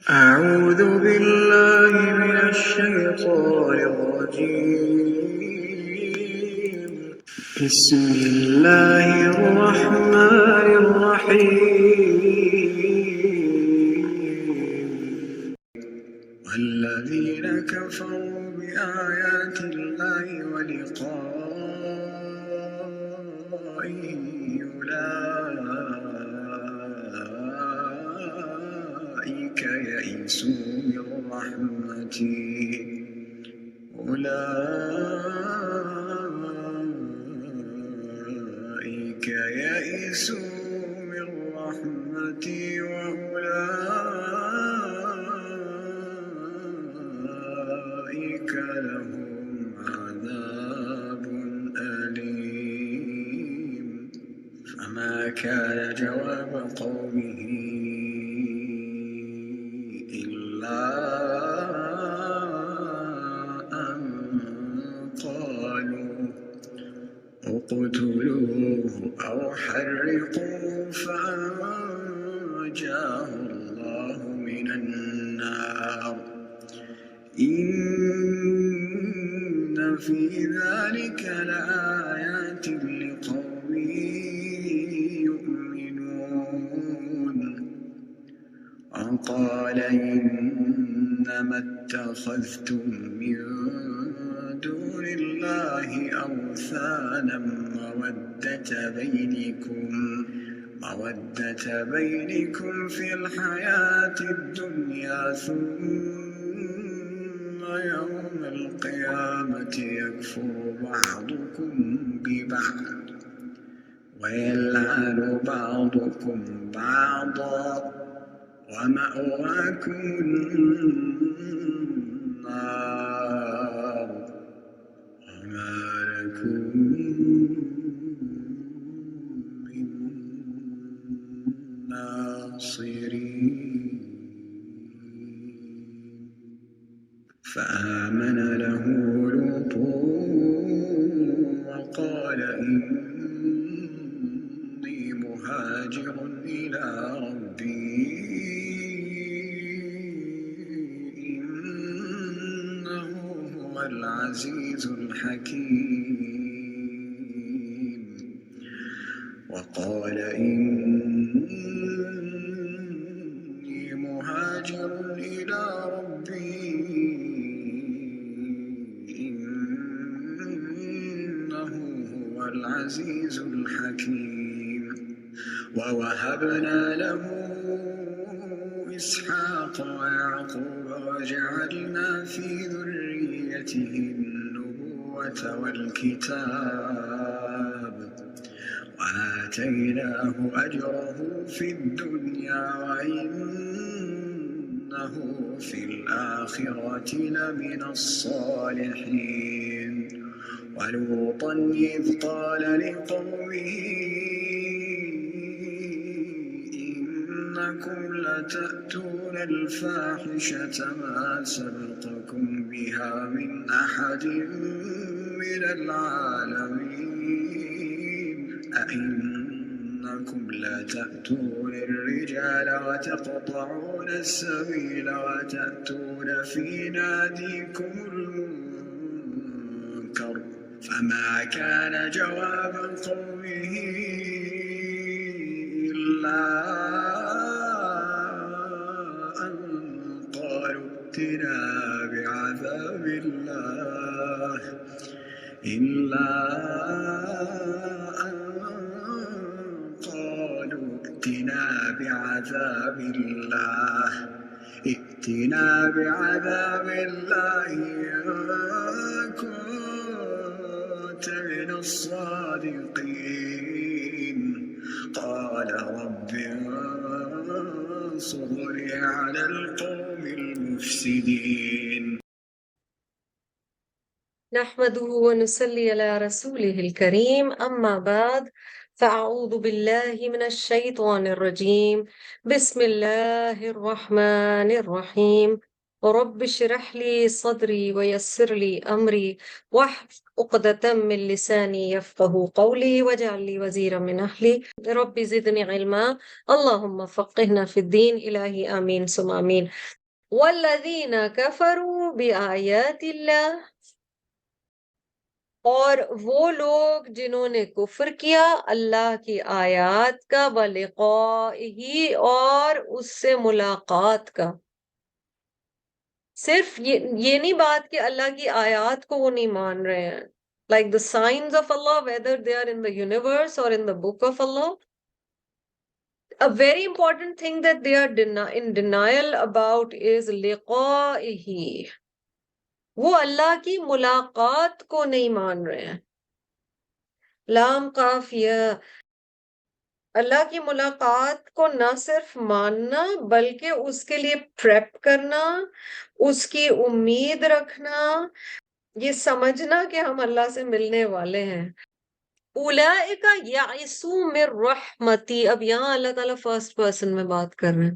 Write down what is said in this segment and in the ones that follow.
أعوذ بالله من الشيطان الرجيم. بسم الله الرحمن الرحيم. والذين كفروا بآيات الله ولقائه أولئك يئسوا من رحمتي وأولئك لهم عذاب أليم. فما كان جواب قومه إلا أن قالوا اقتلوه أو حرقوه فأنجاه الله من النار إن في ذلك لآيات لقوم يؤمنون. وقال إنما اتخذتم من دون الله أوثانا مودة بينكم في الحياة الدنيا ثم يوم القيامة يكفر بعضكم ببعض ويلعن بعضكم بعضا ومأواكم النار وما لكم من ناصرين. فآمن له لوط وقال إني مهاجر إلى ربي إنه هو العزيز الحكيم. وقال إني مهاجر إلى ربي إنه هو العزيز الحكيم. ووهبنا له إسحاق ويعقوب وجعلنا في ذريته النبوة والكتاب وآتيناه أجره في الدنيا وإنه في الآخرة لمن الصالحين. ولوطا إذ قال لقومه إنكم لتأتون الفاحشة ما سبقكم بها من أحد من العالمين أئنكم لتأتون الرجال وتقطعون السبيل وتأتون في ناديكم المنكر. فما كان جواب قومه إلا أن قالوا ائتنا بعذاب الله ائتنا بعذاب الله إن كنت من الصادقين. قال رب انصرني على القوم المفسدين. نحمده ونصلي على رسوله الكريم أما بعد فأعوذ بالله من الشيطان الرجيم بسم الله الرحمن الرحيم رب اشرح لي صدري ويسر لي أمري واحلل عقدة من لساني يفقهوا قولي واجعل لي وزيرا من أهلي رب زدني علما اللهم فقهنا في الدين إلهي آمين ثم آمين والذین کفروا بآیات اللہ، اور وہ لوگ جنہوں نے کفر کیا اللہ کی آیات کا، بلقائہ، اور اس سے ملاقات کا. صرف یہ نہیں بات کہ اللہ کی آیات کو وہ نہیں مان رہے ہیں. Like the signs of Allah, whether they are in the universe or in the book of Allah. A very important thing that they are in denial about is liqa'ihi. وہ اللہ کی ملاقات کو نہیں مان رہے ہیں. لام قافیہ، اللہ کی ملاقات کو نہ صرف ماننا بلکہ اس کے لیے پریپ کرنا، اس کی امید رکھنا، یہ سمجھنا کہ ہم اللہ سے ملنے والے ہیں. اولئک یئسوا من رحمتی، اب یہاں اللہ تعالیٰ فرسٹ پرسن میں بات کر رہے ہیں.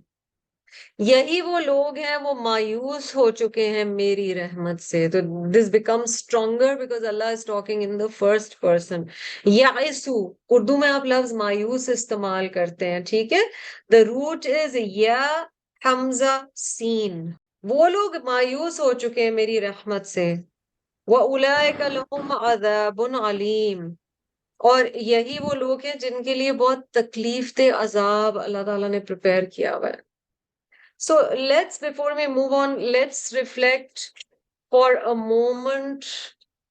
یہی وہ لوگ ہیں وہ مایوس ہو چکے ہیں میری رحمت سے. تو this become stronger because Allah is talking in the first person. یعسو، اردو میں آپ لفظ مایوس استعمال کرتے ہیں، ٹھیک ہے. دا روٹ از یا حمزہ سین. وہ لوگ مایوس ہو چکے ہیں میری رحمت سے. وَأُولَئِكَ لَهُمْ عَذَابٌ عَلِيمٌ، اور یہی وہ لوگ ہیں جن کے لیے بہت تکلیف دہ عذاب اللہ تعالیٰ نے پریپیئر کیا ہوا ہے. So before we move on, let's reflect for a moment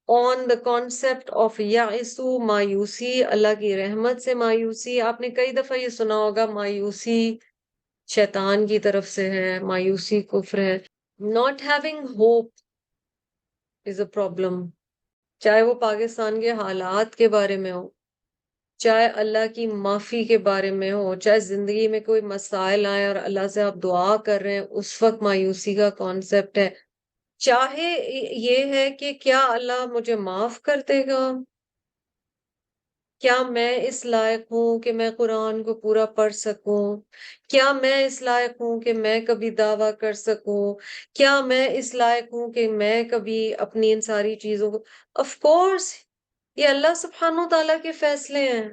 on the concept of یائسو، مایوسی، اللہ کی رحمت سے مایوسی. آپ نے کئی دفعہ یہ سنا ہوگا مایوسی شیطان کی طرف سے ہے، مایوسی کفر ہے. Not having hope is a problem. چاہے وہ پاکستان کے حالات کے بارے میں ہو، چاہے اللہ کی معافی کے بارے میں ہو، چاہے زندگی میں کوئی مسائل آئے اور اللہ سے آپ دعا کر رہے ہیں، اس وقت مایوسی کا کانسیپٹ ہے. چاہے یہ ہے کہ کیا اللہ مجھے معاف کر دے گا، کیا میں اس لائق ہوں کہ میں قرآن کو پورا پڑھ سکوں، کیا میں اس لائق ہوں کہ میں کبھی دعویٰ کر سکوں، کیا میں اس لائق ہوں کہ میں کبھی اپنی ان ساری چیزوں کو. آف کورس یہ اللہ سبحانہ و تعالیٰ کے فیصلے ہیں.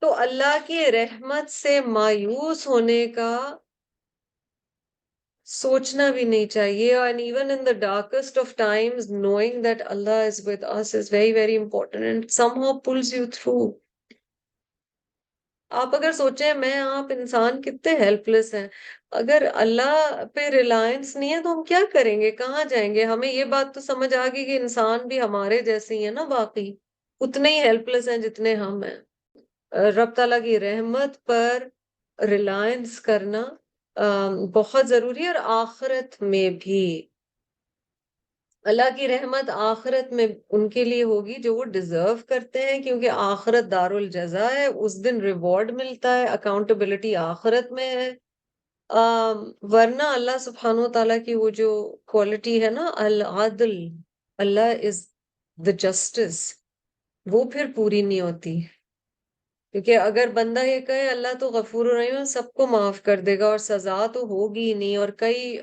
تو اللہ کی رحمت سے مایوس ہونے کا سوچنا بھی نہیں چاہیے. and even in the darkest of times knowing that Allah is with us is very very important and somehow pulls you through. آپ اگر سوچیں میں آپ انسان کتنے ہیلپ لیس ہیں، اگر اللہ پہ ریلائنس نہیں ہے تو ہم کیا کریں گے، کہاں جائیں گے. ہمیں یہ بات تو سمجھ آ گئی کہ انسان بھی ہمارے جیسے ہی ہیں نا، باقی اتنے ہی ہیلپ لیس ہیں جتنے ہم ہیں. رب تعالیٰ کی رحمت پر ریلائنس کرنا بہت ضروری ہے. اور آخرت میں بھی اللہ کی رحمت آخرت میں ان کے لیے ہوگی جو وہ ڈیزرو کرتے ہیں، کیونکہ آخرت دار الجزا ہے، اس دن ریوارڈ ملتا ہے، اکاؤنٹیبلٹی آخرت میں ہے. ورنہ اللہ سبحانہ و تعالیٰ کی وہ جو کوالٹی ہے نا العدل، اللہ از دا جسٹس، وہ پھر پوری نہیں ہوتی. کیونکہ اگر بندہ یہ کہے اللہ تو غفور الرحیم ہے، سب کو معاف کر دے گا اور سزا تو ہوگی ہی نہیں. اور کئی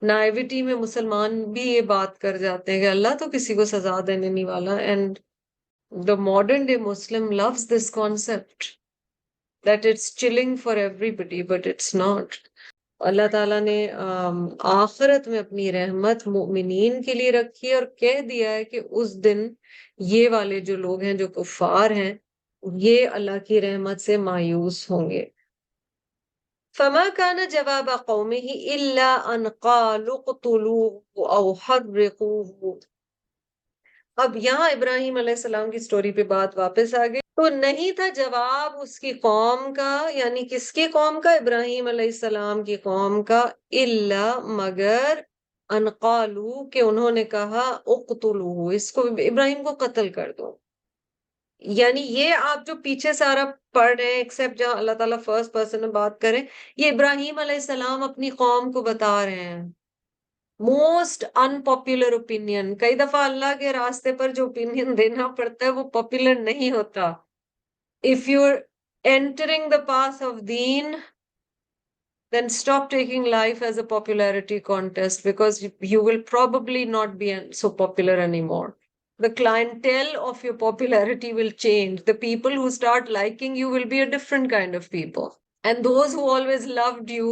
نائیوٹی میں مسلمان بھی یہ بات کر جاتے ہیں کہ اللہ تو کسی کو سزا دینے نہیں والا. And the modern day Muslim loves this concept that it's chilling for everybody, but it's not. اللہ تعالیٰ نے آخرت میں اپنی رحمت مؤمنین کے لیے رکھی ہے اور کہہ دیا ہے کہ اس دن یہ والے جو لوگ ہیں جو کفار ہیں یہ اللہ کی رحمت سے مایوس ہوں گے. فما كان جواب قومه الا ان قالوا اقتلوه او حرقوه. اب یہاں ابراہیم علیہ السلام کی سٹوری پہ بات واپس آ گئی. تو نہیں تھا جواب اس کی قوم کا، یعنی کس کی قوم کا، ابراہیم علیہ السلام کی قوم کا، الا مگر ان قالوا کہ انہوں نے کہا اقتلوه، اس کو ابراہیم کو قتل کر دو. یعنی یہ آپ جو پیچھے سارا پڑھ رہے ہیں ایکسپٹ جہاں اللہ تعالیٰ فرسٹ پرسن میں بات کریں، یہ ابراہیم علیہ السلام اپنی قوم کو بتا رہے ہیں. Most in popular opinion. کئی دفعہ اللہ کے راستے پر جو اوپینین دینا پڑتا ہے وہ پاپولر نہیں ہوتا. If you entering the path of deen then stop taking life as a popularity contest, because you will probably not be so popular anymore. The clientele of your popularity will change. The people who start liking you will be a different kind of people. And those who always loved you,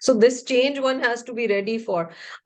So this change one has to be ready for.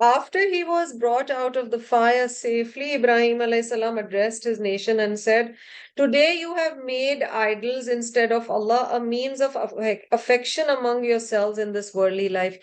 After he was brought out of the fire safely, Ibrahim alayhi salam addressed his nation and said, "Today you have made idols instead of Allah, a means of affection among yourselves in this worldly life."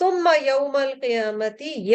ثم يوم القيامة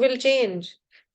will change.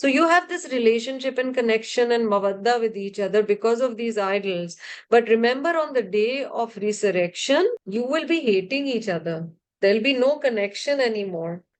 So you have this relationship and connection and mawadda with each other because of these idols. But remember, on the day of resurrection, you will be hating each other. There'll be no connection anymore.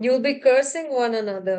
You will be cursing one another.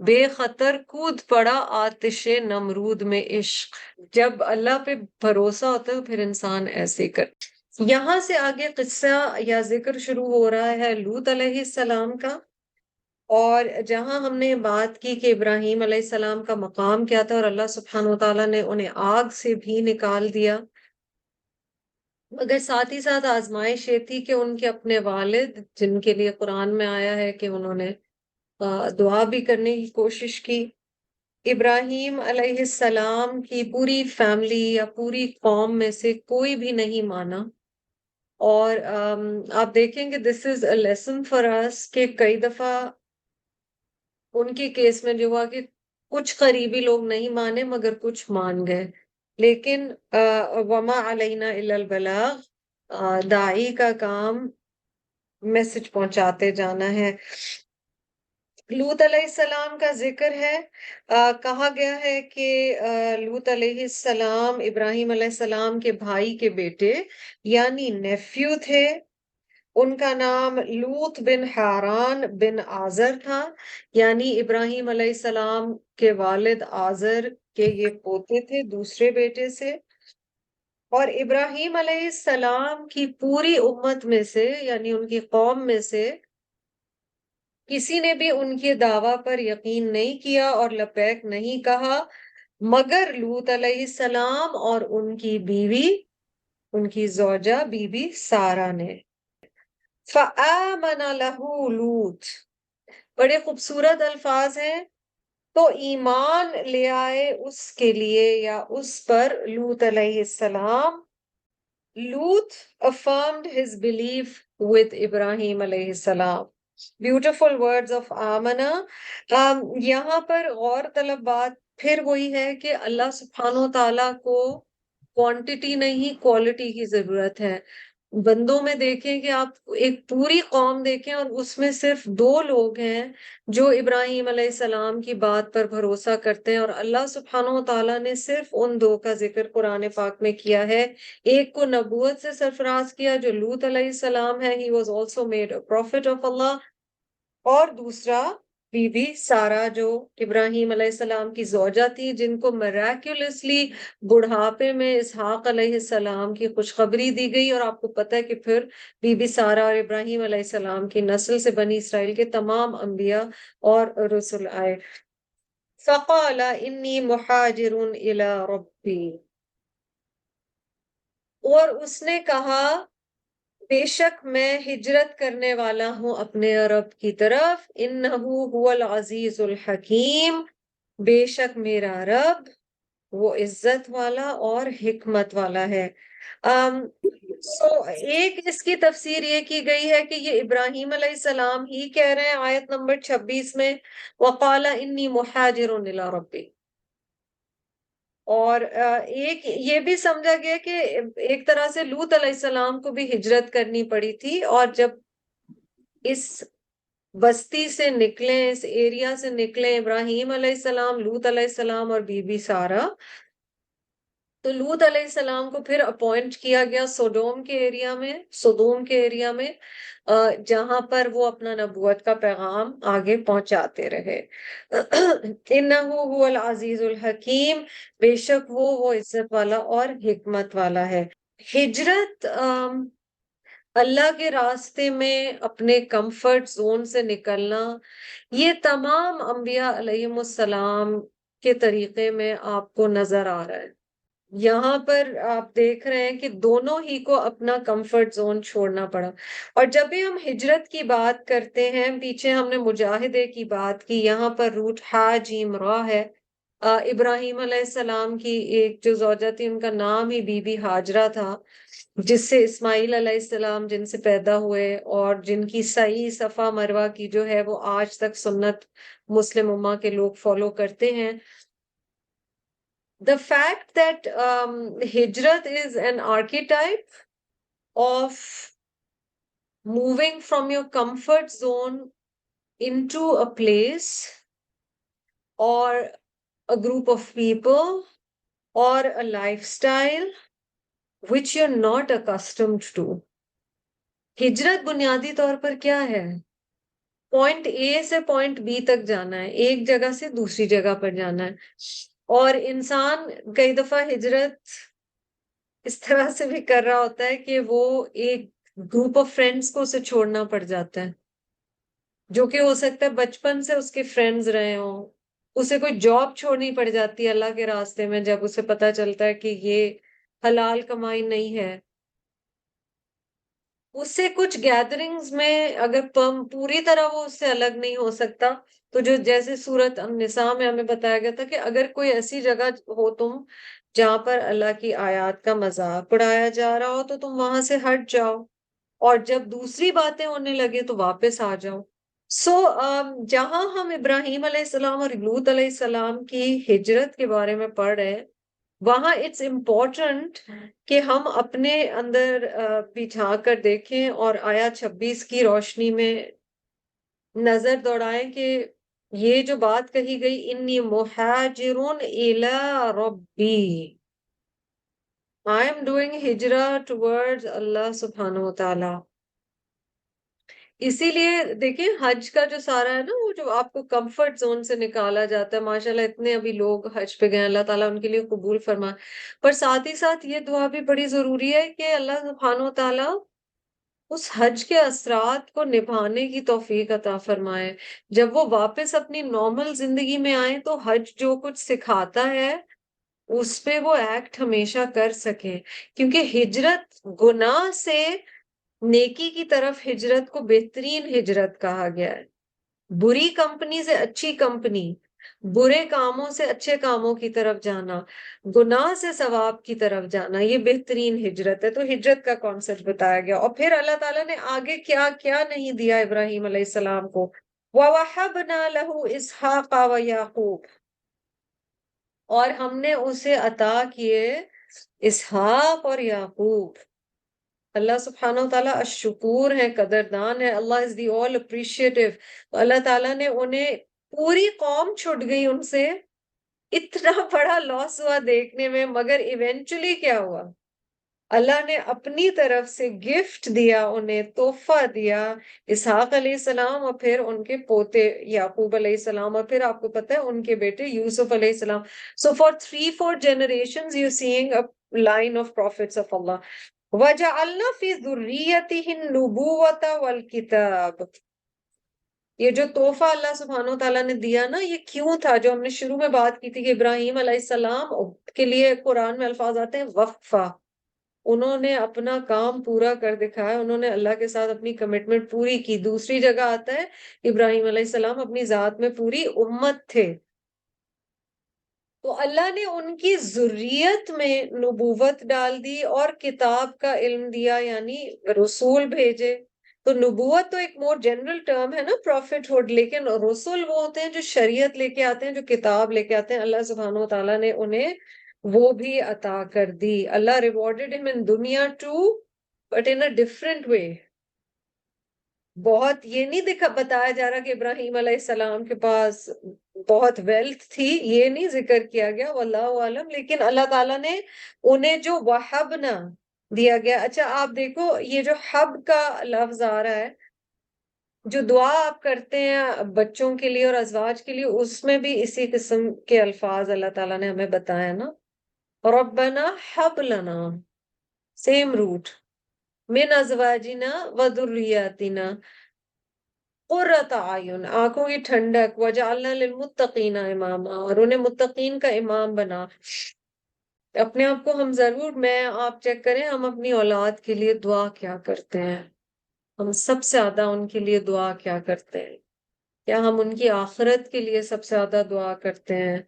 بے خطر کود پڑا آتش نمرود میں عشق. جب اللہ پہ بھروسہ ہوتا ہے پھر انسان ایسے کر. یہاں سے آگے قصہ یا ذکر شروع ہو رہا ہے لوط علیہ السلام کا. اور جہاں ہم نے بات کی کہ ابراہیم علیہ السلام کا مقام کیا تھا اور اللہ سبحانہ وتعالیٰ نے انہیں آگ سے بھی نکال دیا، مگر ساتھ ہی ساتھ آزمائش یہ تھی کہ ان کے اپنے والد، جن کے لیے قرآن میں آیا ہے کہ انہوں نے دعا بھی کرنے کی کوشش کی، ابراہیم علیہ السلام کی پوری فیملی یا پوری قوم میں سے کوئی بھی نہیں مانا. اور آپ دیکھیں گے دس از اے لیسن فار اس کہ کئی دفعہ ان کے کیس میں جو ہوا کہ کچھ قریبی لوگ نہیں مانے مگر کچھ مان گئے. لیکن وما علینا الا البلاغ، داعی کا کام میسج پہنچاتے جانا ہے. لوط علیہ السلام کا ذکر ہے. کہا گیا ہے کہ لوط علیہ السلام ابراہیم علیہ السلام کے بھائی کے بیٹے یعنی نیفیو تھے. ان کا نام لوط بن حاران بن آزر تھا، یعنی ابراہیم علیہ السلام کے والد آزر کے یہ پوتے تھے دوسرے بیٹے سے. اور ابراہیم علیہ السلام کی پوری امت میں سے یعنی ان کی قوم میں سے کسی نے بھی ان کے دعویٰ پر یقین نہیں کیا اور لبیک نہیں کہا مگر لوط علیہ السلام اور ان کی بیوی، ان کی زوجہ بی بی سارہ نے. فآمن لہ لوط، بڑے خوبصورت الفاظ ہیں. تو ایمان لے آئے اس کے لیے یا اس پر لوط علیہ السلام. لوط affirmed his belief with ابراہیم علیہ السلام. Beautiful words of Amna. یہاں پر غور طلب بات پھر وہی ہے کہ اللہ سبحانہ وتعالیٰ کو کوانٹٹی نہیں کوالٹی کی ضرورت ہے. بندوں میں دیکھیں کہ آپ ایک پوری قوم دیکھیں اور اس میں صرف 2 لوگ ہیں جو ابراہیم علیہ السلام کی بات پر بھروسہ کرتے ہیں، اور اللہ سبحانہ وتعالیٰ نے صرف ان 2 کا ذکر قرآن پاک میں کیا ہے. ایک کو نبوت سے سرفراز کیا جو لوط علیہ السلام ہے، he was also made a prophet of Allah. اور دوسرا بی بی سارہ جو ابراہیم علیہ السلام کی زوجہ تھی، جن کو میراکیولسلی بڑھاپے میں اسحاق علیہ السلام کی خوشخبری دی گئی. اور آپ کو پتہ ہے کہ پھر بی بی سارہ اور ابراہیم علیہ السلام کی نسل سے بنی اسرائیل کے تمام انبیاء اور رسل آئے. فقال انی مہاجر الی ربی، اور اس نے کہا بے شک میں ہجرت کرنے والا ہوں اپنے رب کی طرف. انہ هو العزیز الحکیم، بے شک میرا رب وہ عزت والا اور حکمت والا ہے. ایک اس کی تفسیر یہ کی گئی ہے کہ یہ ابراہیم علیہ السلام ہی کہہ رہے ہیں آیت نمبر 26 میں وقال انی مہاجر الی ربی. اور ایک یہ بھی سمجھا گیا کہ ایک طرح سے لوط علیہ السلام کو بھی ہجرت کرنی پڑی تھی، اور جب اس بستی سے نکلے، اس ایریا سے نکلے ابراہیم علیہ السلام، لوط علیہ السلام اور بی بی سارہ، تو لوط علیہ السلام کو پھر اپوائنٹ کیا گیا سودوم کے ایریا میں جہاں پر وہ اپنا نبوت کا پیغام آگے پہنچاتے رہے. انہو هو العزیز الحکیم، بے شک وہ عزت والا اور حکمت والا ہے. ہجرت اللہ کے راستے میں اپنے کمفرٹ زون سے نکلنا، یہ تمام انبیاء علیہم السلام کے طریقے میں آپ کو نظر آ رہا ہے. یہاں پر آپ دیکھ رہے ہیں کہ دونوں ہی کو اپنا کمفرٹ زون چھوڑنا پڑا. اور جب بھی ہم ہجرت کی بات کرتے ہیں، پیچھے ہم نے مجاہدے کی بات کی، یہاں پر روٹ ہا جیم را ہے. ابراہیم علیہ السلام کی ایک جو زوجہ تھی ان کا نام ہی بی بی ہاجرہ تھا، جس سے اسماعیل علیہ السلام جن سے پیدا ہوئے، اور جن کی سعی صفا مروہ کی جو ہے وہ آج تک سنت مسلم امہ کے لوگ فالو کرتے ہیں. The fact that hijrat is an archetype of moving from your comfort zone into a place or a group of people or a lifestyle which you're not accustomed to. ہجرت بنیادی طور پر کیا ہے؟ پوائنٹ اے سے point B تک جانا ہے، ایک جگہ سے دوسری جگہ پر جانا ہے. اور انسان کئی دفعہ ہجرت اس طرح سے بھی کر رہا ہوتا ہے کہ وہ ایک گروپ آف فرینڈس کو اسے چھوڑنا پڑ جاتا ہے، جو کہ ہو سکتا ہے بچپن سے اس کے فرینڈز رہے ہوں. اسے کوئی جاب چھوڑنی پڑ جاتی ہے اللہ کے راستے میں، جب اسے پتا چلتا ہے کہ یہ حلال کمائی نہیں ہے. اس سے کچھ گیدرنگز میں اگر پوری طرح وہ اس سے الگ نہیں ہو سکتا، تو جو جیسے سورت النساء میں ہمیں بتایا گیا تھا کہ اگر کوئی ایسی جگہ ہو تم جہاں پر اللہ کی آیات کا مذاق اڑایا جا رہا ہو، تو تم وہاں سے ہٹ جاؤ، اور جب دوسری باتیں ہونے لگے تو واپس آ جاؤ. سو جہاں ہم ابراہیم علیہ السلام اور لوط علیہ السلام کی ہجرت کے بارے میں پڑھ رہے ہیں، وہاں اٹس امپورٹنٹ کہ ہم اپنے اندر بھی جھانک کر دیکھیں اور آیات 26 کی روشنی میں نظر دوڑائیں کہ یہ جو بات کہی گئی انی مہاجرون الی ربی، I am doing ہجرہ towards اللہ سبحانہ و تعالی. اسی لیے دیکھیں حج کا جو سارا ہے نا، وہ جو آپ کو کمفرٹ زون سے نکالا جاتا ہے، ماشاءاللہ اتنے ابھی لوگ حج پہ گئے، اللہ تعالیٰ ان کے لیے قبول فرمائے. پر ساتھ ہی ساتھ یہ دعا بھی بڑی ضروری ہے کہ اللہ سبحانہ و تعالیٰ اس حج کے اثرات کو نبھانے کی توفیق عطا فرمائے. جب وہ واپس اپنی نارمل زندگی میں آئیں تو حج جو کچھ سکھاتا ہے اس پہ وہ ایکٹ ہمیشہ کر سکیں، کیونکہ ہجرت گناہ سے نیکی کی طرف ہجرت کو بہترین ہجرت کہا گیا ہے. بری کمپنی سے اچھی کمپنی، برے کاموں سے اچھے کاموں کی طرف جانا، گناہ سے ثواب کی طرف جانا، یہ بہترین ہجرت ہے. تو ہجرت کا کانسیپٹ بتایا گیا. اور پھر اللہ تعالیٰ نے آگے کیا کیا نہیں دیا ابراہیم علیہ السلام کو، وَوَهَبْنَا لَهُ إِسْحَاقَ وَيَعْقُوبَ، اور ہم نے اسے عطا کیے اسحاق اور یعقوب. اللہ سبحانہ وتعالیٰ الشکور ہے، قدردان ہے. اللہ از دی آل اپریشیٹو. اللہ تعالیٰ نے انہیں، پوری قوم چھٹ گئی ان سے، اتنا بڑا لاس ہوا دیکھنے میں، مگر ایونچولی کیا ہوا، اللہ نے اپنی طرف سے گفٹ دیا، انہیں تحفہ دیا، اسحاق علیہ السلام، اور پھر ان کے پوتے یعقوب علیہ السلام، اور پھر آپ کو پتہ ہے ان کے بیٹے یوسف علیہ السلام. So for 3-4 generations you're seeing a line of prophets of Allah. وَجَعَلْنَا فِي ذُرِّيَّتِهِ النُّبُوَّةَ وَالْكِتَابَ. یہ جو تحفہ اللہ سبحانہ وتعالیٰ نے دیا نا، یہ کیوں تھا؟ جو ہم نے شروع میں بات کی تھی کہ ابراہیم علیہ السلام کے لیے قرآن میں الفاظ آتے ہیں وقفہ. انہوں نے اپنا کام پورا کر دکھایا، انہوں نے اللہ کے ساتھ اپنی کمٹمنٹ پوری کی. دوسری جگہ آتا ہے ابراہیم علیہ السلام اپنی ذات میں پوری امت تھے، تو اللہ نے ان کی ذریت میں نبوت ڈال دی اور کتاب کا علم دیا، یعنی رسول بھیجے. تو نبوت تو ایک مور جنرل ٹرم ہے نا، پروفٹ ہوڈ، لیکن رسول وہ ہوتے ہیں جو شریعت لے کے آتے ہیں، جو کتاب لے کے آتے ہیں. اللہ سبحانہ و تعالیٰ نے انہیں وہ بھی عطا کر دی. اللہ ریوارڈڈ ہم ان دنیا too, but in a different way. بہت یہ نہیں بتایا جا رہا کہ ابراہیم علیہ السلام کے پاس بہت ویلتھ تھی، یہ نہیں ذکر کیا گیا، واللہ عالم. لیکن اللہ تعالیٰ نے انہیں جو وہبنا دیا گیا. اچھا آپ دیکھو یہ جو حب کا لفظ آ رہا ہے، جو دعا آپ کرتے ہیں بچوں کے لیے اور ازواج کے لیے، اس میں بھی اسی قسم کے الفاظ اللہ تعالیٰ نے ہمیں بتایا نا. ربنا حب لنا، سیم روٹ، من ازواجنا وذریاتنا قرۃ اعین، آنکھوں کی ٹھنڈک، وجعلنا للمتقین اماما، اور انہیں متقین کا امام بنا. اپنے آپ کو ہم ضرور، میں آپ چیک کریں ہم اپنی اولاد کے لیے دعا کیا کرتے ہیں. ہم سب سے زیادہ ان کے لیے دعا کیا کرتے ہیں؟ کیا ہم ان کی آخرت کے لیے سب سے زیادہ دعا کرتے ہیں؟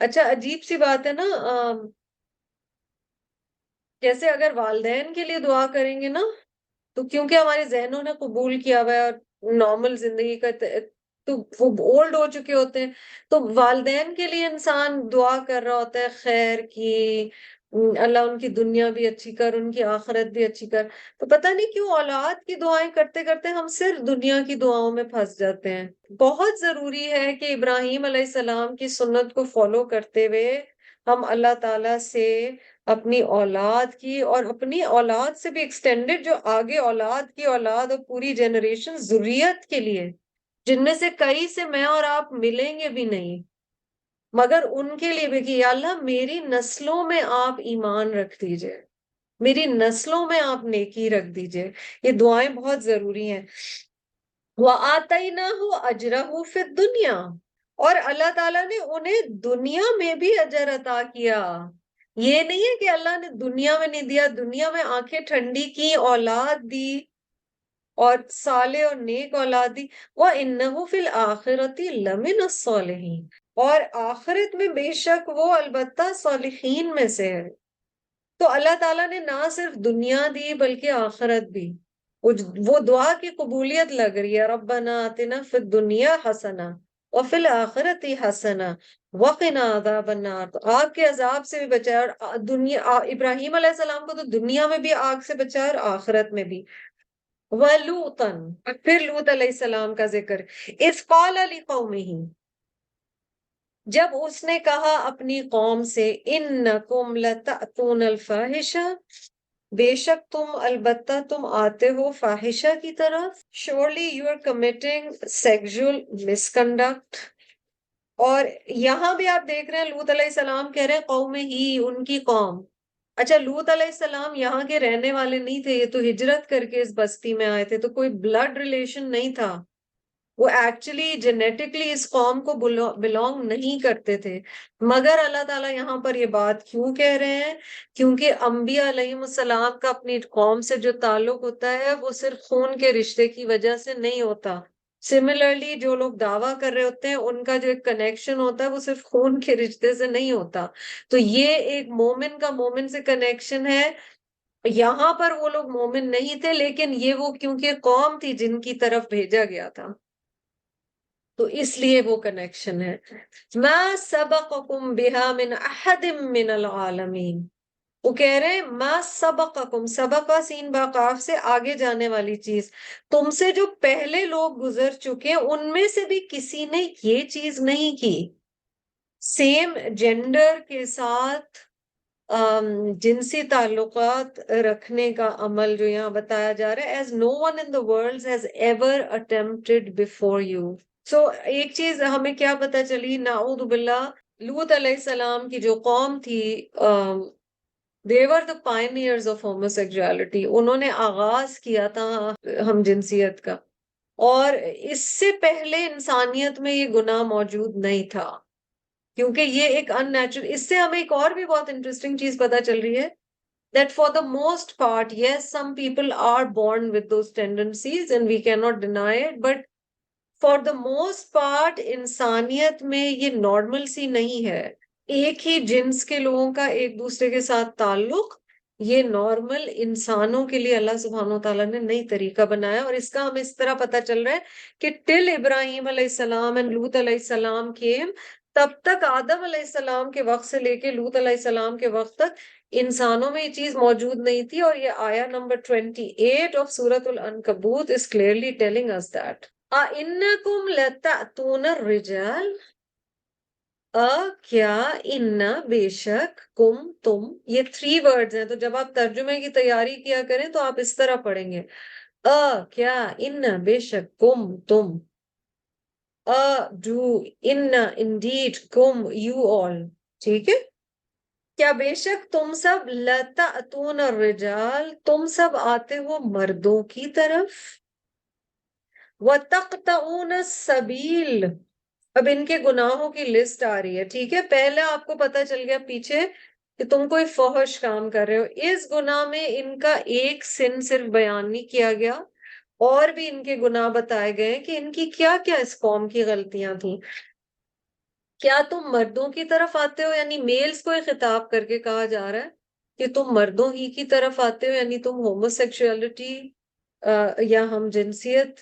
اچھا عجیب سی بات ہے نا، جیسے اگر والدین کے لیے دعا کریں گے نا، تو کیونکہ ہمارے ذہنوں نے قبول کیا ہوا ہے اور نارمل زندگی کا تو وہ اولڈ ہو چکے ہوتے ہیں، تو والدین کے لیے انسان دعا کر رہا ہوتا ہے خیر کی، اللہ ان کی دنیا بھی اچھی کر، ان کی آخرت بھی اچھی کر. تو پتہ نہیں کیوں اولاد کی دعائیں کرتے کرتے ہم صرف دنیا کی دعاؤں میں پھنس جاتے ہیں. بہت ضروری ہے کہ ابراہیم علیہ السلام کی سنت کو فالو کرتے ہوئے ہم اللہ تعالیٰ سے اپنی اولاد کی اور اپنی اولاد سے بھی ایکسٹینڈڈ جو آگے اولاد کی اولاد اور پوری جنریشن ذریت کے لیے جن میں سے کئی سے میں اور آپ ملیں گے بھی نہیں، مگر ان کے لیے بھی کہ یا اللہ میری نسلوں میں آپ ایمان رکھ دیجئے، میری نسلوں میں آپ نیکی رکھ دیجئے۔ یہ دعائیں بہت ضروری ہیں۔ وَآتَيْنَاهُ أَجْرَهُ فِي الدُّنْيَا، اور اللہ تعالیٰ نے انہیں دنیا میں بھی اجر عطا کیا۔ یہ نہیں ہے کہ اللہ نے دنیا میں نہیں دیا، دنیا میں آنکھیں ٹھنڈی کی، اولاد دی، اور صالح اور نیک اولاد دی۔ وَإِنَّهُ فِي الْآخِرَةِ لَمِنَ الصَّالِحِينَ، اور آخرت میں بے شک وہ البتہ صالحین میں سے ہے۔ تو اللہ تعالیٰ نے نہ صرف دنیا دی بلکہ آخرت بھی۔ وہ دعا کی قبولیت لگ رہی ہے، ربنا آتنا فی الدنیا حسنہ وفی الآخرت حسنہ وقنا عذاب النار، تو آگ کے عذاب سے بھی بچائے، اور ابراہیم علیہ السلام کو تو دنیا میں بھی آگ سے بچائے اور آخرت میں بھی۔ وَلُوطًا، پھر لوط علیہ السلام کا ذکر، اذ قال لقومہ، جب اس نے کہا اپنی قوم سے، انکم لتأتون الفاحشہ، بے شک تم البتہ تم آتے ہو فاحشہ کی طرف، surely you are committing sexual misconduct۔ اور یہاں بھی آپ دیکھ رہے ہیں لوط علیہ السلام کہہ رہے ہیں قوم ہی، ان کی قوم۔ اچھا، لوط علیہ السلام یہاں کے رہنے والے نہیں تھے، یہ تو ہجرت کر کے اس بستی میں آئے تھے، تو کوئی بلڈ ریلیشن نہیں تھا، وہ ایکچولی جینیٹکلی اس قوم کو بلونگ نہیں کرتے تھے۔ مگر اللہ تعالیٰ یہاں پر یہ بات کیوں کہہ رہے ہیں؟ کیونکہ انبیاء علیہ السلام کا اپنی قوم سے جو تعلق ہوتا ہے وہ صرف خون کے رشتے کی وجہ سے نہیں ہوتا۔ سملرلی جو لوگ دعویٰ کر رہے ہوتے ہیں ان کا جو ایک کنیکشن ہوتا ہے وہ صرف خون کے رشتے سے نہیں ہوتا۔ تو یہ ایک مومن کا مومن سے کنیکشن ہے۔ یہاں پر وہ لوگ مومن نہیں تھے، لیکن یہ وہ کیونکہ قوم تھی جن کی طرف بھیجا گیا تھا، تو اس لیے وہ کنیکشن ہے۔ ما سبقکم بہا من احد من العالمین، وہ کہہ رہے ہیں ما سبقکم، سبقہ سین با قاف سے آگے جانے والی چیز، تم سے جو پہلے لوگ گزر چکے ان میں سے بھی کسی نے یہ چیز نہیں کی۔ سیم جینڈر کے ساتھ جنسی تعلقات رکھنے کا عمل جو یہاں بتایا جا رہا ہے، as no one in the world has ever attempted before you۔ سو ایک چیز ہمیں کیا پتہ چلی، نعوذ باللہ، لوط علیہ السلام کی جو قوم تھی، they were the pioneers of homosexuality، انہوں نے آغاز کیا تھا ہم جنسیت کا، اور اس سے پہلے انسانیت میں یہ گناہ موجود نہیں تھا، کیونکہ یہ ایک ان نیچرل۔ اس سے ہمیں ایک اور بھی بہت انٹرسٹنگ چیز پتا چل رہی ہے that for the most part, yes, some people are born with those tendencies and we cannot deny it, but for the most part انسانیت میں یہ نارمل سی نہیں ہے۔ ایک ہی جنس کے لوگوں کا ایک دوسرے کے ساتھ تعلق، یہ نارمل انسانوں کے لیے اللہ سبحانہ وتعالیٰ نے نئی طریقہ بنایا، اور اس کا ہمیں اس طرح پتہ چل رہا ہے کہ ٹل ابراہیم علیہ السلام and لوط علیہ السلام came، تب تک آدم علیہ السلام کے وقت سے لے کے لوط علیہ السلام کے وقت تک انسانوں میں یہ چیز موجود نہیں تھی، اور یہ آیہ نمبر 28 of سورۃ العنکبوت is clearly telling us that۔ اَإِنَّكُمْ لَتَأْتُونَ الرِّجَالَ، کیا، ان بے شک، کم تم، یہ 3 ورڈز ہیں، تو جب آپ ترجمے کی تیاری کیا کریں تو آپ اس طرح پڑھیں گے، کیا، ان بے شک، کم تم، do, in indeed, come you all, ٹھیک ہے، کیا بے شک تم سب، لتأتون الرجال، تم سب آتے ہو مردوں کی طرف، وتقطعون السبیل، اب ان کے گناہوں کی لسٹ آ رہی ہے، ٹھیک ہے، پہلے آپ کو پتا چل گیا پیچھے کہ تم کوئی فحش کام کر رہے ہو، اس گناہ میں ان کا ایک سن صرف بیان نہیں کیا گیا، اور بھی ان کے گناہ بتائے گئے کہ ان کی کیا کیا اس قوم کی غلطیاں تھیں۔ کیا تم مردوں کی طرف آتے ہو، یعنی میلز کو خطاب کر کے کہا جا رہا ہے کہ تم مردوں ہی کی طرف آتے ہو، یعنی تم ہوموسیکشولیٹی یا ہم جنسیت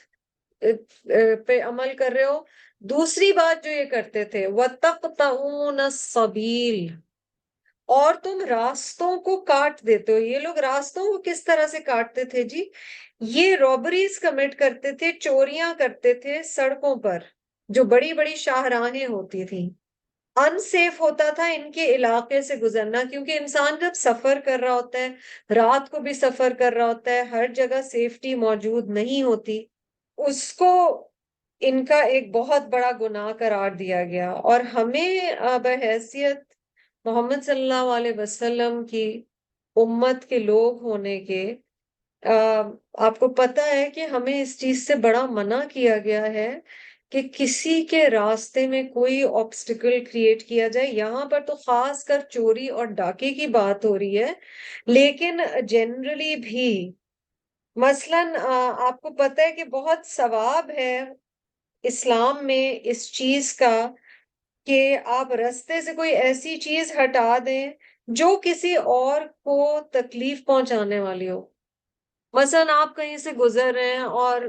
پہ عمل کر رہے ہو۔ دوسری بات جو یہ کرتے تھے، وَتَقْطَعُونَ السَّبِيلَ، اور تم راستوں کو کاٹ دیتے ہو۔ یہ لوگ راستوں کو کس طرح سے کاٹتے تھے جی؟ یہ رابریز کمٹ کرتے تھے، چوریاں کرتے تھے سڑکوں پر، جو بڑی بڑی شاہراہیں ہوتی تھیں۔ ان سیف ہوتا تھا ان کے علاقے سے گزرنا، کیونکہ انسان جب سفر کر رہا ہوتا ہے، رات کو بھی سفر کر رہا ہوتا ہے، ہر جگہ سیفٹی موجود نہیں ہوتی، اس کو ان کا ایک بہت بڑا گناہ قرار دیا گیا، اور ہمیں بحیثیت محمد صلی اللہ علیہ وسلم کی امت کے لوگ ہونے کے، آپ کو پتا ہے کہ ہمیں اس چیز سے بڑا منع کیا گیا ہے کہ کسی کے راستے میں کوئی آبسٹیکل کریٹ کیا جائے. یہاں پر تو خاص کر چوری اور ڈاکے کی بات ہو رہی ہے، لیکن جنرلی بھی مثلاً آپ کو پتا ہے کہ بہت ثواب ہے اسلام میں اس چیز کا کہ آپ رستے سے کوئی ایسی چیز ہٹا دیں جو کسی اور کو تکلیف پہنچانے والی ہو. مثلاً آپ کہیں سے گزر رہے ہیں اور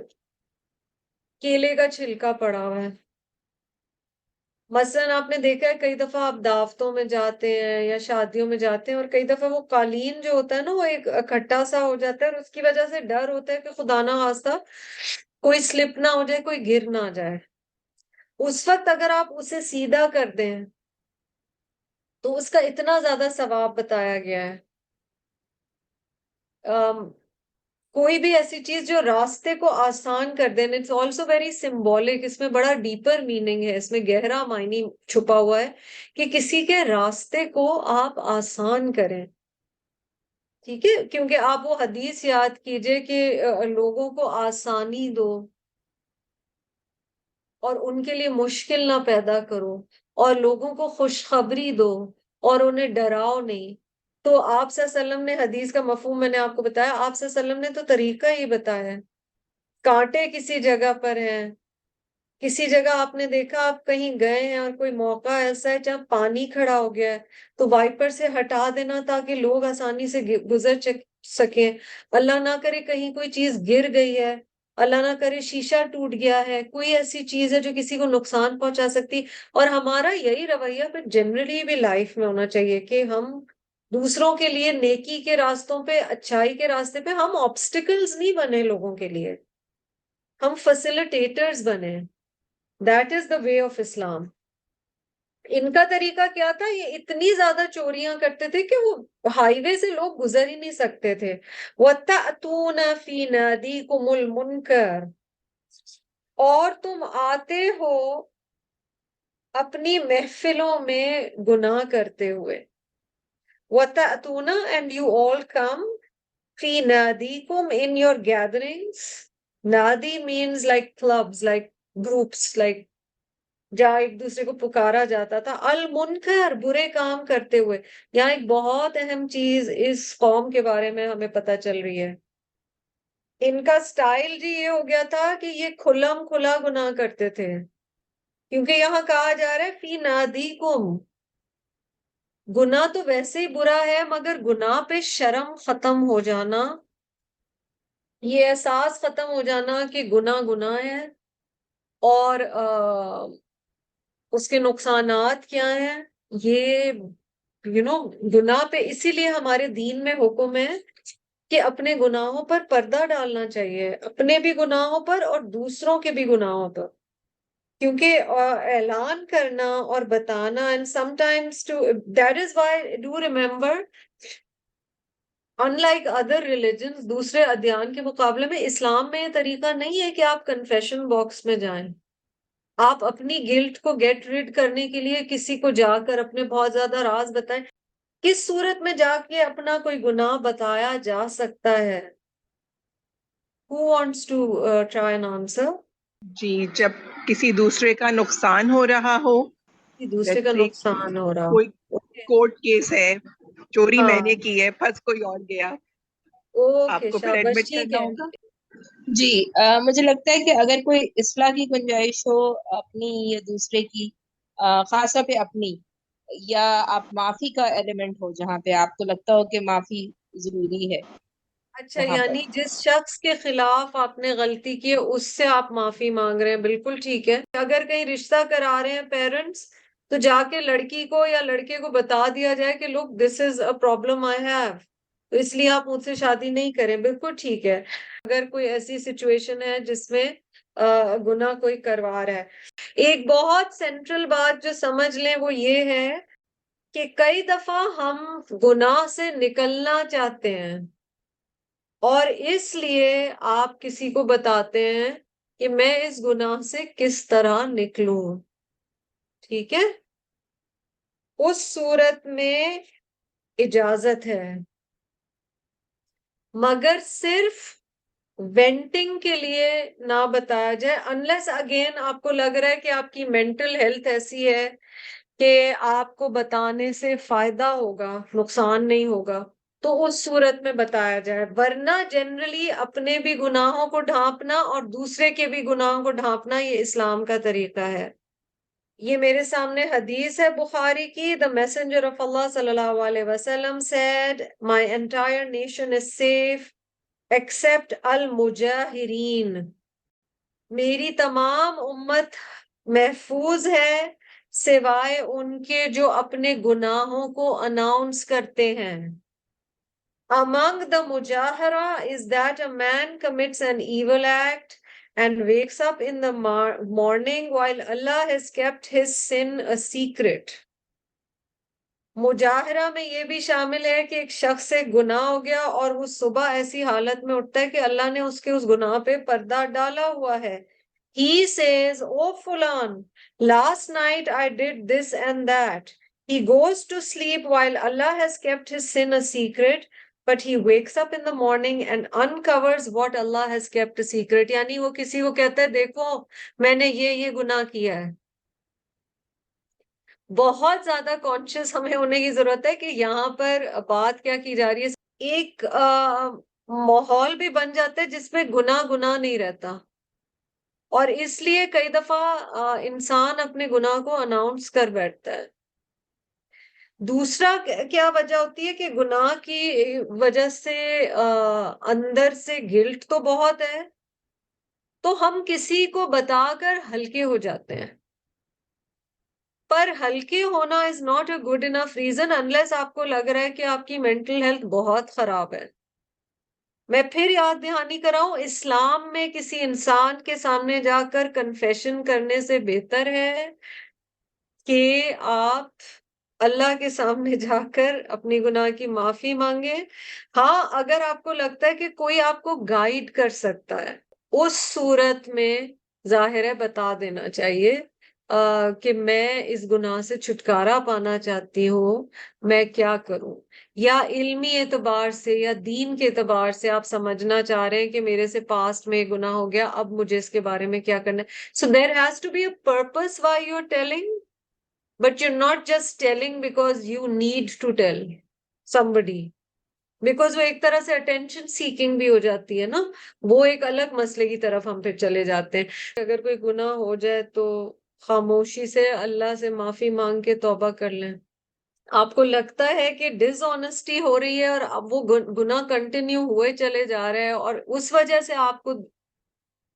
کیلے کا چھلکا پڑا ہوا ہے. مثلاً آپ نے دیکھا ہے کئی دفعہ آپ دعوتوں میں جاتے ہیں یا شادیوں میں جاتے ہیں، اور کئی دفعہ وہ قالین جو ہوتا ہے نا وہ ایک اکٹھا سا ہو جاتا ہے، اور اس کی وجہ سے ڈر ہوتا ہے کہ خدا نہ خواستہ کوئی سلپ نہ ہو جائے، کوئی گر نہ جائے. اس وقت اگر آپ اسے سیدھا کر دیں تو اس کا اتنا زیادہ ثواب بتایا گیا ہے. کوئی بھی ایسی چیز جو راستے کو آسان کر دے، اٹس آلسو ویری سمبولک، اس میں بڑا ڈیپر میننگ ہے، اس میں گہرا معنی چھپا ہوا ہے کہ کسی کے راستے کو آپ آسان کریں. ٹھیک ہے، کیونکہ آپ وہ حدیث یاد کیجئے کہ لوگوں کو آسانی دو اور ان کے لیے مشکل نہ پیدا کرو، اور لوگوں کو خوشخبری دو اور انہیں ڈراؤ نہیں. تو آپ صلی اللہ علیہ وسلم نے حدیث کا مفہوم میں نے آپ کو بتایا، آپ صلی اللہ علیہ وسلم نے تو طریقہ ہی بتایا ہے. کانٹے کسی جگہ پر ہیں، کسی جگہ آپ نے دیکھا آپ کہیں گئے ہیں اور کوئی موقع ایسا ہے جہاں پانی کھڑا ہو گیا ہے تو وائپر سے ہٹا دینا تاکہ لوگ آسانی سے گزر سکیں. اللہ نہ کرے کہیں کوئی چیز گر گئی ہے، اللہ نہ کرے شیشہ ٹوٹ گیا ہے، کوئی ایسی چیز ہے جو کسی کو نقصان پہنچا سکتی. اور ہمارا یہی رویہ پھر جنرلی بھی لائف میں ہونا چاہیے کہ ہم دوسروں کے لیے نیکی کے راستوں پہ، اچھائی کے راستے پہ ہم آبسٹیکلز نہیں بنے، لوگوں کے لیے ہم فیسیلیٹیٹرز بنے. That is the way of اسلام. ان کا طریقہ کیا تھا؟ یہ اتنی زیادہ چوریاں کرتے تھے کہ وہ ہائی وے سے لوگ گزر ہی نہیں سکتے تھے. وَتَأْتُونَ فِي نَادِيكُمُ الْمُنْكَرَ، اور تم آتے ہو اپنی محفلوں میں گناہ کرتے ہوئے. وَتَأْتُونَ and you all come فِي نَادِيكُمْ in your gatherings. Nadi means like clubs, like groups, like جہاں ایک دوسرے کو پکارا جاتا تھا. المنکر، برے کام کرتے ہوئے. یہاں ایک بہت اہم چیز اس قوم کے بارے میں ہمیں پتہ چل رہی ہے. ان کا سٹائل جی یہ ہو گیا تھا کہ یہ کھلم کھلا گناہ کرتے تھے، کیونکہ یہاں کہا جا رہا ہے فی نادیکم. گناہ تو ویسے ہی برا ہے، مگر گناہ پہ شرم ختم ہو جانا، یہ احساس ختم ہو جانا کہ گناہ گناہ ہے اور اس کے نقصانات کیا ہیں، یہ گناہ پہ اسی لیے ہمارے دین میں حکم ہے کہ اپنے گناہوں پر پردہ ڈالنا چاہیے، اپنے بھی گناہوں پر اور دوسروں کے بھی گناہوں پر. کیونکہ اعلان کرنا اور بتانا، and sometimes that is why do remember unlike other religions، دوسرے ادیان کے مقابلے میں اسلام میں یہ طریقہ نہیں ہے کہ آپ کنفیشن باکس میں جائیں. آپ اپنی گلٹ کو گیٹ ریڈ کرنے کے لیے کسی کو جا کر اپنے بہت زیادہ راز بتائیں. کس صورت میں جا کے اپنا کوئی گناہ بتایا جا سکتا ہے؟ Who wants to try and answer؟ جی، جب کسی دوسرے کا نقصان ہو رہا ہو، دوسرے کا let's say نقصان ہو رہا. کوئی کورٹ کیس ہے، چوری میں ہاں، نے کی ہے، پھنس کوئی اور گیا، آپ اوکے، کو پھر شاباش، ایڈمٹ ٹھیک کرنا ہے. ہوگا. جی، مجھے لگتا ہے کہ اگر کوئی اصلاح کی گنجائش ہو اپنی یا دوسرے کی، خاص طور پہ اپنی، یا آپ معافی کا ایلیمنٹ ہو جہاں پہ آپ کو لگتا ہو کہ معافی ضروری ہے، اچھا، وہاں پر یعنی جس شخص کے خلاف آپ نے غلطی کی ہے اس سے آپ معافی مانگ رہے ہیں، بالکل ٹھیک ہے. اگر کہیں رشتہ کرا رہے ہیں پیرنٹس تو جا کے لڑکی کو یا لڑکے کو بتا دیا جائے کہ لک دس از اے پرابلم آئی ہیو، تو اس لیے آپ مجھ سے شادی نہیں کریں، بالکل ٹھیک ہے. اگر کوئی ایسی سچویشن ہے جس میں گناہ کوئی کروا رہا ہے. ایک بہت سینٹرل بات جو سمجھ لیں وہ یہ ہے کہ کئی دفعہ ہم گناہ سے نکلنا چاہتے ہیں اور اس لیے آپ کسی کو بتاتے ہیں کہ میں اس گناہ سے کس طرح نکلوں. ٹھیک ہے، اس صورت میں اجازت ہے، مگر صرف وینٹنگ کے لیے نہ بتایا جائے، انلیس اگین آپ کو لگ رہا ہے کہ آپ کی مینٹل ہیلتھ ایسی ہے کہ آپ کو بتانے سے فائدہ ہوگا، نقصان نہیں ہوگا، تو اس صورت میں بتایا جائے. ورنہ جنرلی اپنے بھی گناہوں کو ڈھانپنا اور دوسرے کے بھی گناہوں کو ڈھانپنا یہ اسلام کا طریقہ ہے. یہ میرے سامنے حدیث ہے بخاری کی. The messenger of Allah صلی اللہ علیہ وسلم said, my entire nation is safe except المجاہرین. میری تمام امت محفوظ ہے سوائے ان کے جو اپنے گناہوں کو اناؤنس کرتے ہیں. Among the mujahara is that a man commits an evil act and wakes up in the morning while Allah has kept his sin a secret. مجاہرہ میں یہ بھی شامل ہے کہ ایک شخص سے گناہ ہو گیا اور وہ صبح ایسی حالت میں اٹھتا ہے کہ اللہ نے اس کے اس گناہ پہ پردہ ڈالا ہوا ہے. He says, oh fulan, last night I did this and that. He goes to sleep while Allah has kept his sin a secret, but he wakes up in the morning and uncovers what Allah has kept a secret. یعنی وہ کسی کو کہتا ہے دیکھو میں نے یہ گناہ کیا ہے. بہت زیادہ کانشیس ہمیں ہونے کی ضرورت ہے کہ یہاں پر بات کیا کی جا رہی ہے. ایک ماحول بھی بن جاتا ہے جس میں گناہ نہیں رہتا، اور اس لیے کئی دفعہ انسان اپنے گناہ کو اناؤنس کر بیٹھتا ہے. دوسرا کیا وجہ ہوتی ہے کہ گناہ کی وجہ سے اندر سے گلٹ تو بہت ہے، تو ہم کسی کو بتا کر ہلکے ہو جاتے ہیں. پر ہلکے ہونا is not a good enough reason unless آپ کو لگ رہا ہے کہ آپ کی مینٹل ہیلتھ بہت خراب ہے. میں پھر یاد دہانی کراؤں، اسلام میں کسی انسان کے سامنے جا کر کنفیشن کرنے سے بہتر ہے کہ آپ اللہ کے سامنے جا کر اپنی گناہ کی معافی مانگے. ہاں اگر آپ کو لگتا ہے کہ کوئی آپ کو گائیڈ کر سکتا ہے، اس صورت میں ظاہر ہے بتا دینا چاہیے کہ میں اس گناہ سے چھٹکارا پانا چاہتی ہوں، میں کیا کروں. یا علمی اعتبار سے یا دین کے اعتبار سے آپ سمجھنا چاہ رہے ہیں کہ میرے سے پاسٹ میں گناہ ہو گیا، اب مجھے اس کے بارے میں کیا کرنا ہے. So there has to be a purpose why you're telling, but you're not just telling because you need to tell somebody. Because وہ ایک طرح سے اٹینشن سیکنگ بھی ہو جاتی ہے نا، وہ ایک الگ مسئلے کی طرف ہم پھر چلے جاتے ہیں. اگر کوئی گناہ ہو جائے تو خاموشی سے اللہ سے معافی مانگ کے توبہ کر لیں. آپ کو لگتا ہے کہ ڈس آنیسٹی ہو رہی ہے اور اب وہ گناہ کنٹینیو ہوئے چلے جا رہے ہیں اور اس وجہ سے آپ کو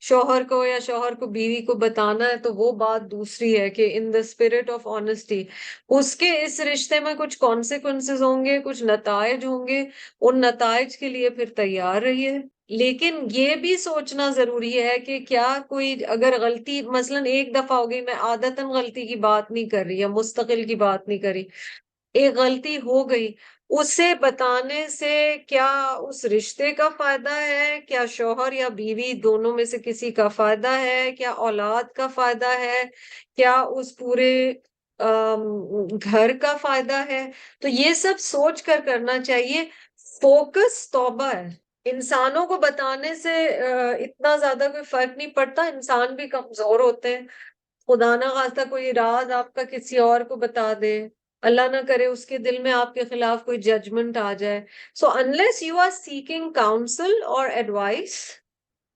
شوہر کو یا شوہر کو بیوی کو بتانا ہے، تو وہ بات دوسری ہے کہ ان دا اسپرٹ آف آنیسٹی اس کے اس رشتے میں کچھ کانسیکوینسز ہوں گے، کچھ نتائج ہوں گے، ان نتائج کے لیے پھر تیار رہیے. لیکن یہ بھی سوچنا ضروری ہے کہ کیا کوئی اگر غلطی مثلاً ایک دفعہ ہو گئی، میں عادتاً غلطی کی بات نہیں کر رہی یا مستقل کی بات نہیں کر رہی، ایک غلطی ہو گئی، اسے بتانے سے کیا اس رشتے کا فائدہ ہے، کیا شوہر یا بیوی دونوں میں سے کسی کا فائدہ ہے، کیا اولاد کا فائدہ ہے، کیا اس پورے گھر کا فائدہ ہے. تو یہ سب سوچ کر کرنا چاہیے. فوکس توبہ ہے. انسانوں کو بتانے سے اتنا زیادہ کوئی فرق نہیں پڑتا، انسان بھی کمزور ہوتے ہیں. خدا نہ خواستہ کوئی راز آپ کا کسی اور کو بتا دے، اللہ نہ کرے اس کے دل میں آپ کے خلاف کوئی ججمنٹ آ جائے. So unless you are seeking counsel or advice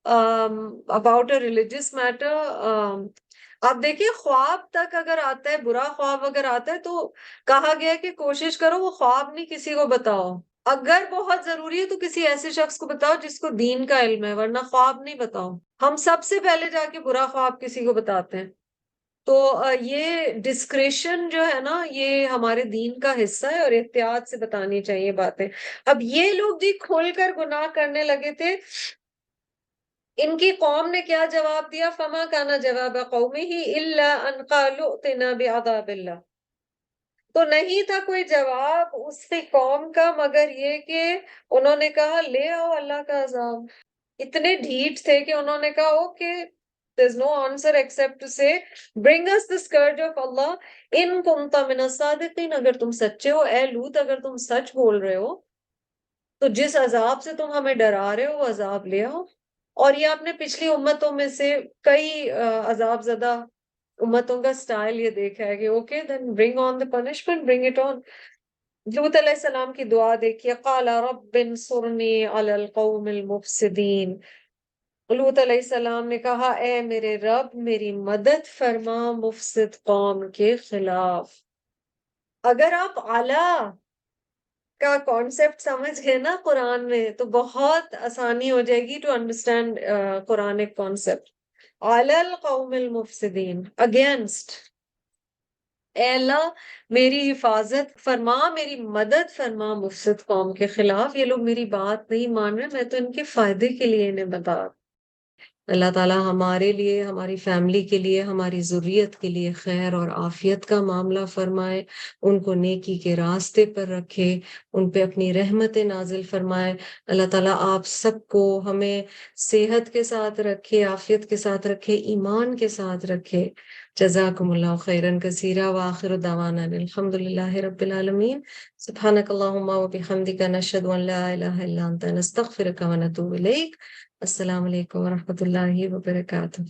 about a religious matter. آپ دیکھیے خواب تک اگر آتا ہے، برا خواب اگر آتا ہے تو کہا گیا ہے کہ کوشش کرو وہ خواب نہیں کسی کو بتاؤ. اگر بہت ضروری ہے تو کسی ایسے شخص کو بتاؤ جس کو دین کا علم ہے، ورنہ خواب نہیں بتاؤ. ہم سب سے پہلے جا کے برا خواب کسی کو بتاتے ہیں. تو یہ ڈسکریشن جو ہے نا، یہ ہمارے دین کا حصہ ہے اور احتیاط سے بتانی چاہیے باتیں. اب یہ لوگ جی کھل کر گناہ کرنے لگے تھے، ان کی قوم نے کیا جواب دیا؟ فما کانا جواب قومہ الا ان قالوا ائتنا بعذاب اللہ. تو نہیں تھا کوئی جواب اس کی قوم کا مگر یہ کہ انہوں نے کہا لے آؤ اللہ کا عذاب. اتنے ڈھیٹ تھے کہ انہوں نے کہا okay There's no answer except to say, bring us the scourge of Allah in kunta min as-sadiqin. اگر تم سچے ہو اے لوط، اگر تم سچ بول رہے ہو تو جس عذاب سے تم ہمیں ڈرا رہے ہو وہ عذاب لے آؤ. اور یہ آپ نے پچھلی امتوں میں سے کئی عذاب زدہ امتوں کا سٹائل یہ دیکھا ہے کہ okay then bring on the punishment, bring it on. لوط علیہ السلام کی دعا دیکھیے، قال رب انصرنی علی القوم المفسدین. لوط علیہ السلام نے کہا اے میرے رب میری مدد فرما مفسد قوم کے خلاف. اگر آپ اعلیٰ کا کانسیپٹ سمجھ گئے نا قرآن میں تو بہت آسانی ہو جائے گی ٹو انڈرسٹینڈ قرآنک کانسیپٹ. علی القوم المفسدین، اگینسٹ. اے اللہ میری حفاظت فرما، میری مدد فرما مفسد قوم کے خلاف. یہ لوگ میری بات نہیں مان رہے، میں تو ان کے فائدے کے لیے انہیں بتا. اللہ تعالیٰ ہمارے لیے، ہماری فیملی کے لیے، ہماری ذریت کے لیے خیر اور عافیت کا معاملہ فرمائے، ان کو نیکی کے راستے پر رکھے، ان پہ اپنی رحمتیں نازل فرمائے. اللہ تعالیٰ آپ سب کو ہمیں صحت کے ساتھ رکھے، عافیت کے ساتھ رکھے، ایمان کے ساتھ رکھے. جزاکم اللہ خیرا کثیرا وآخر دعوانا الحمد للہ رب العالمین. سبحانک اللہم وبحمدک نشہد ان لا الہ الا انت نستغفرک ونتوب الیک. السلام علیکم ورحمۃ اللہ وبرکاتہ.